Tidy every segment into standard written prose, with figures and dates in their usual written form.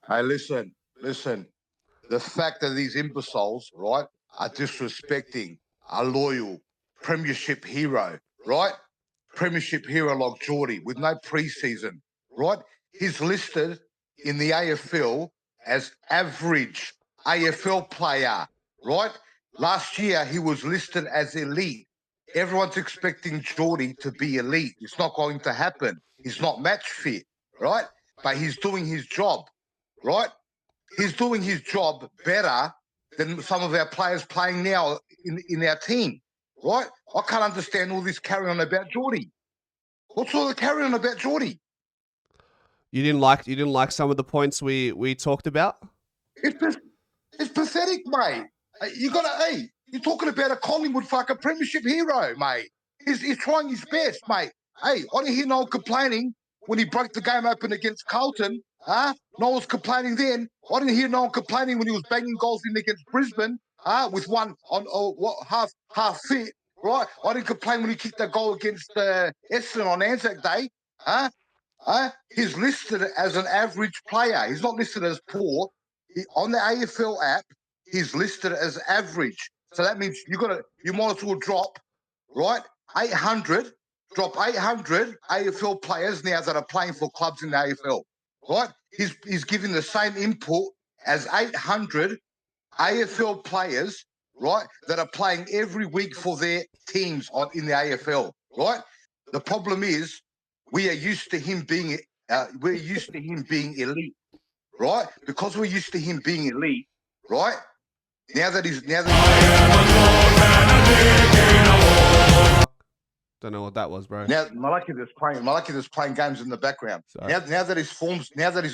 Hey, listen. The fact that these imbeciles, right, are disrespecting a loyal premiership hero, right? Premiership hero like Geordie with no preseason, right? He's listed in the AFL as average AFL player, right? Last year he was listed as elite. Everyone's expecting Geordie to be elite. It's not going to happen. He's not match fit, right? But he's doing his job, right? He's doing his job better than some of our players playing now in our team, right? I can't understand all this carry on about Geordie. What's all the carry on about Geordie? You didn't like some of the points we talked about? It's pathetic, mate. You're talking about a Collingwood fucking premiership hero, mate. He's trying his best, mate. Hey, I didn't hear no one complaining when he broke the game open against Carlton. No one was complaining then. I didn't hear no one complaining when he was banging goals in against Brisbane. With one on half fit, right? I didn't complain when he kicked that goal against Essendon on Anzac Day. He's listed as an average player. He's not listed as poor. On the AFL app, he's listed as average. So that means you might as well drop, right? 800 AFL players now that are playing for clubs in the AFL, right? He's giving the same input as 800 AFL players, right, that are playing every week for their teams in the AFL, right? The problem is we are used to him being elite, right? Because we're used to him being elite, right? Now that he's Don't know what that was, bro. now Malaki is playing games in the background. Now that his forms, now that he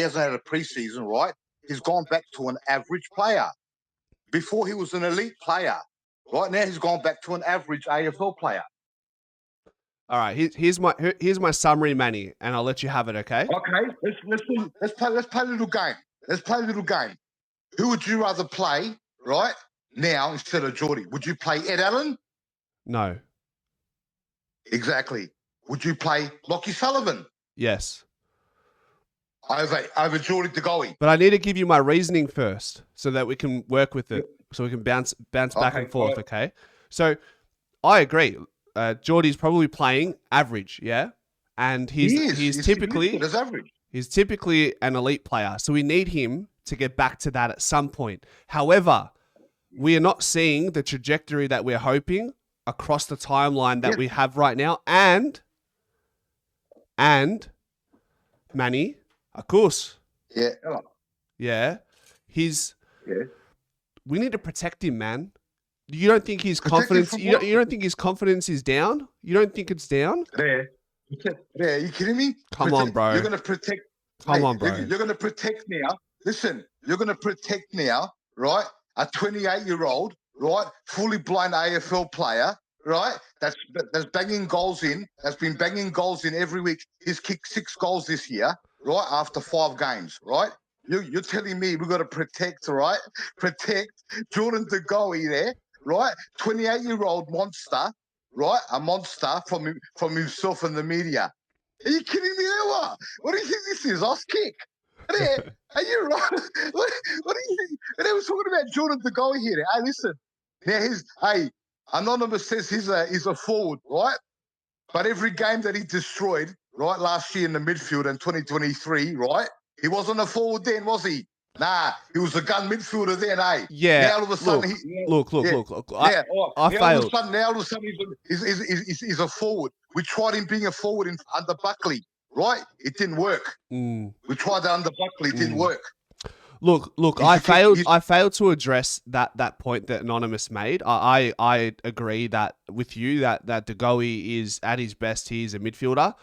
hasn't had a preseason, right? He's gone back to an average player. Before he was an elite player. Right now he's gone back to an average AFL player. All right, here's my summary, Manny, and I'll let you have it, okay? Okay, let's play a little game. Let's play a little game. Who would you rather play, right, now instead of Geordie? Would you play Ed Allen? No. Exactly. Would you play Lockie Sullivan? Yes. Over Jordan De Goey. But I need to give you my reasoning first so that we can work with it, so we can bounce back and forth, okay? So I agree. Geordie's probably playing average, yeah? And he's typically average. He's typically an elite player, so we need him to get back to that at some point. However, we are not seeing the trajectory that we're hoping across the timeline that we have right now. And Manny, of course. Yeah. Yeah. We need to protect him, man. You don't think his confidence you don't think his confidence is down? You don't think it's down? Yeah. Are you kidding me? Come on, bro. You're gonna protect You're gonna protect now. Listen, you're gonna protect now, right? A 28-year-old, right, fully blind AFL player, right? That's banging goals in. That's been banging goals in every week. He's kicked 6 goals this year, right? After 5 games, right? You're telling me we've got to protect, right? Protect Jordan De Goey there, right? 28-year-old monster, right? A monster from himself and the media. Are you kidding me? What do you think this is? Ass kick? Are you right? What do you think? And they were talking about Jordan De Goey here. Hey, listen. Now Anonymous says he's a forward, right? But every game that he destroyed, right, last year in the midfield in 2023, right? He wasn't a forward then, was he? Nah, he was a gun midfielder then, eh? Yeah. Now all of a sudden, look. I failed. Now all of a sudden he's a forward. We tried him being a forward under Buckley, right? It didn't work. We tried that under Buckley, it didn't work. Look. I failed to address that point that Anonymous made. I agree that with you that De Goey is at his best. He's a midfielder.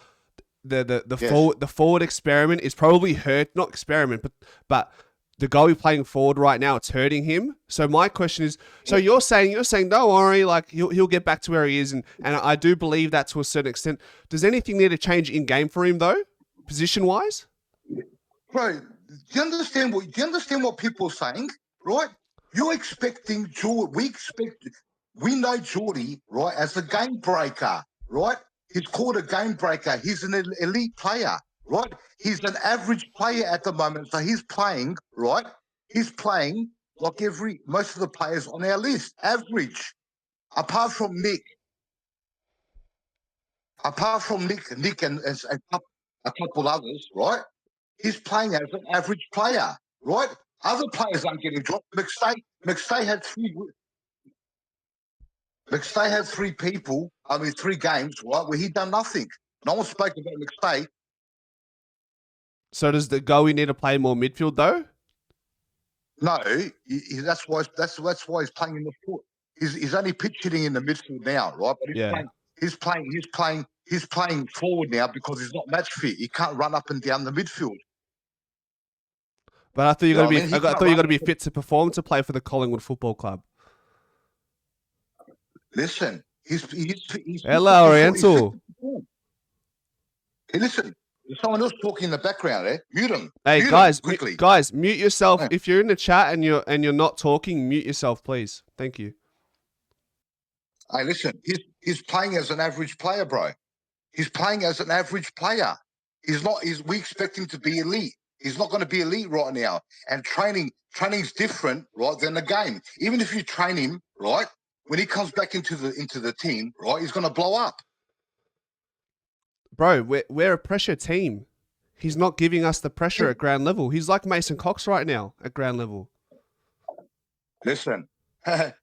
The forward experiment is probably hurt. Not experiment, but De Goey playing forward right now, it's hurting him. So my question is, so you're saying don't worry, like he'll get back to where he is, and I do believe that to a certain extent. Does anything need to change in game for him though, position wise? Bro, do you understand what people are saying? Right? You're expecting Geordie. We know Geordie, right, as a game breaker, right? He's called a game breaker. He's an elite player, right? He's an average player at the moment. So he's playing, right? He's playing like most of the players on our list, average. Apart from Nick and a couple others, right? He's playing as an average player, right? Other players aren't getting dropped. McStay had three people, three games, right, where he done nothing. No one spoke about McStay. So does De Goey need to play more midfield though? No, that's why he's playing in the foot. He's only pitch hitting in the midfield now, right? But he's playing forward now because he's not match fit. He can't run up and down the midfield. But I thought you got to be fit to perform to play for the Collingwood Football Club. Listen, he's hello, Oriental. Hey, listen. There's someone else talking in the background, eh? Mute him. Hey, mute guys, him quickly. Guys, mute yourself. Yeah. If you're in the chat and you're not talking, mute yourself, please. Thank you. Hey, listen. He's playing as an average player, bro. He's playing as an average player. We expect him to be elite. He's not going to be elite right now. And training's different, right, than the game. Even if you train him, right, when he comes back into the team, right, he's going to blow up. Bro, we're a pressure team. He's not giving us the pressure at ground level. He's like Mason Cox right now at ground level. Listen, hey,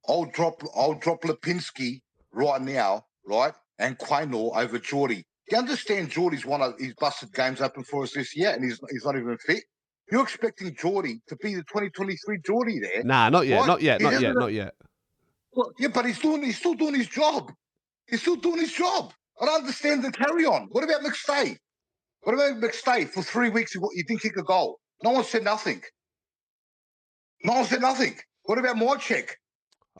I'll drop Lipinski right now, right, and Quaynor over Geordie. Do you understand Geordie's he's busted games open for us this year, and he's not even fit? You're expecting Geordie to be the 2023 Geordie there? Nah, not yet, right? not yet. Well, yeah, but he's still doing his job. He's still doing his job. I don't understand the carry on. What about McStay? What about McStay? For 3 weeks, he didn't kick a goal. No one said nothing. What about Mychek?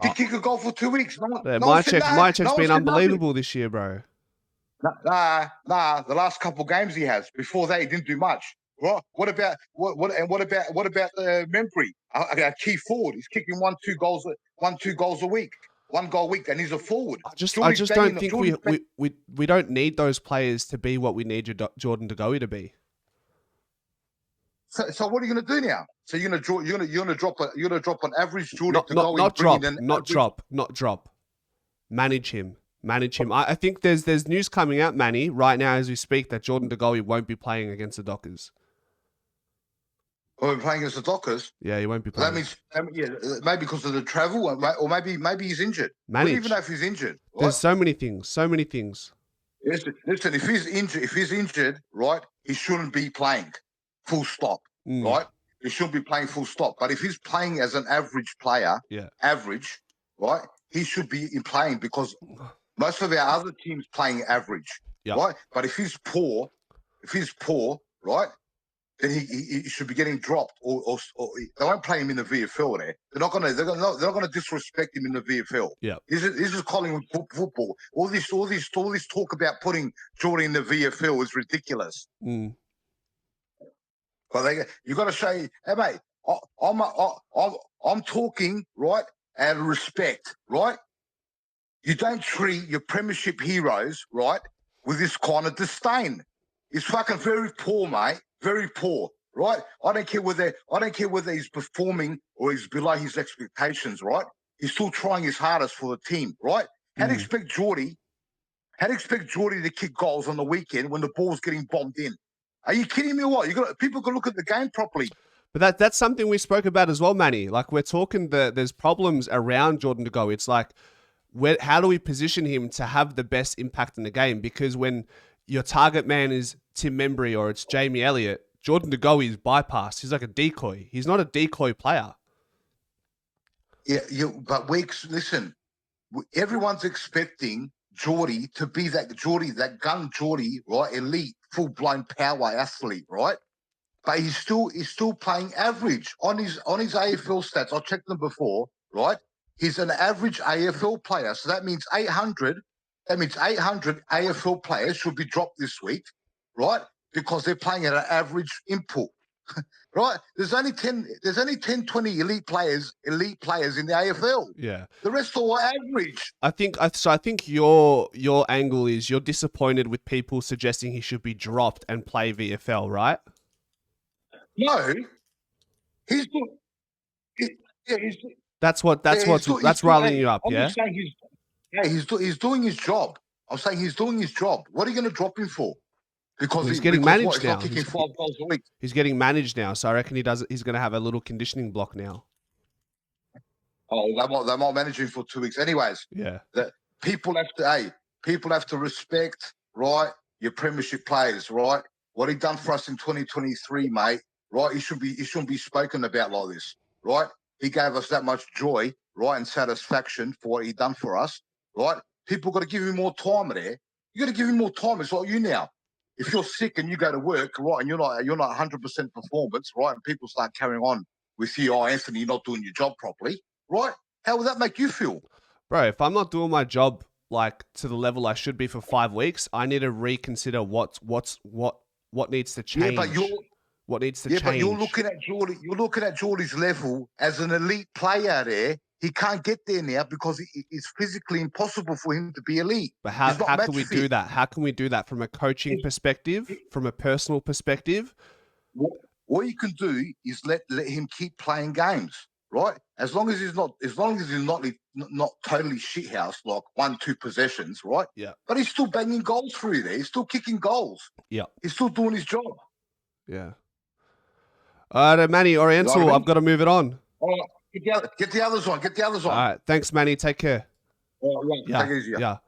Did kick a goal for 2 weeks? Mychek's been unbelievable this year, bro. Nah. The last couple of games he has. Before that, he didn't do much. What about Membry? A key forward. He's kicking 1-2 goals a week. 1 goal a week, and he's a forward. I just don't think we don't need those players to be what we need Jordan De Goey to be. So what are you going to do now? So you're going to drop an average Jordan De Goey. Not drop. Manage him. I think there's news coming out, Manny, right now as we speak, that Jordan De Goey won't be playing against the Dockers. Or playing against the Dockers? Yeah, he won't be playing. That means maybe because of the travel, or maybe he's injured. Manage. We don't even know if he's injured. Right? There's so many things. Listen, if he's injured, right, he shouldn't be playing. Full stop. Right? He shouldn't be playing full stop. But if he's playing as an average player, average, right, he should be playing because most of our other teams playing average, right? But if he's poor, right, then he should be getting dropped, or they won't play him in the VFL. They're not gonna disrespect him in the VFL. Yeah, this is Collingwood football. All this talk about putting Jordan in the VFL is ridiculous. But you got to say, hey mate, I'm talking right out of respect, right? You don't treat your premiership heroes right with this kind of disdain. It's fucking very poor, mate. Very poor, right? I don't care whether he's performing or he's below his expectations, right? He's still trying his hardest for the team, right? How do you expect Geordie to kick goals on the weekend when the ball's getting bombed in? Are you kidding me or what? People can look at the game properly. But that's something we spoke about as well, Manny. Like, we're talking there's problems around Jordan De Goey. It's like, how do we position him to have the best impact in the game? Because when your target man is Tim Membry or it's Jamie Elliott, Jordan De Goey is bypassed. He's like a decoy. He's not a decoy player. Yeah, but listen, everyone's expecting Geordie to be that gun Geordie, right? Elite, full-blown power athlete, right? But he's still playing average on his AFL stats. I checked them before, right? He's an average AFL player, so that means 800 AFL players should be dropped this week, right? Because they're playing at an average input. Yeah. Right? There's only 10, 20 elite players in the AFL. Yeah. The rest are all average. I think your angle is you're disappointed with people suggesting he should be dropped and play VFL, right? No, he's doing. Yeah, That's he's doing. riling Hey, you up, I'm yeah? just saying he's doing his job. I'm saying he's doing his job. What are you going to drop him for? Well, he's getting managed now. He's not kicking 5 goals a week. He's getting managed now, so I reckon he's going to have a little conditioning block now. Oh, they might manage him for 2 weeks. Anyways, yeah. People have to respect, right, your premiership players, right? What he done for us in 2023, mate, right? He shouldn't be spoken about like this, right? He gave us that much joy, right, and satisfaction for what he done for us, right? People got to give him more time there. You got to give him more time. It's like you now. If you're sick and you go to work, right, and you're not 100% performance, right, and people start carrying on with you, oh, Anthony, you're not doing your job properly, right? How would that make you feel? Bro, if I'm not doing my job like to the level I should be for 5 weeks, I need to reconsider what needs to change. What needs to change? But you're looking at Geordie's level as an elite player there. He can't get there now because it's physically impossible for him to be elite. But how can we do that? How can we do that from a coaching perspective, from a personal perspective? What you can do is let him keep playing games, right? As long as he's not totally shithouse, like 1-2 possessions, right? Yeah. But he's still banging goals through there. He's still kicking goals. Yeah. He's still doing his job. Yeah. All right, Manny, Oriental, you know I've got to move it on. All right. Get the others on. All right. Thanks, Manny. Take care. All right, yeah. take it easy. Yeah.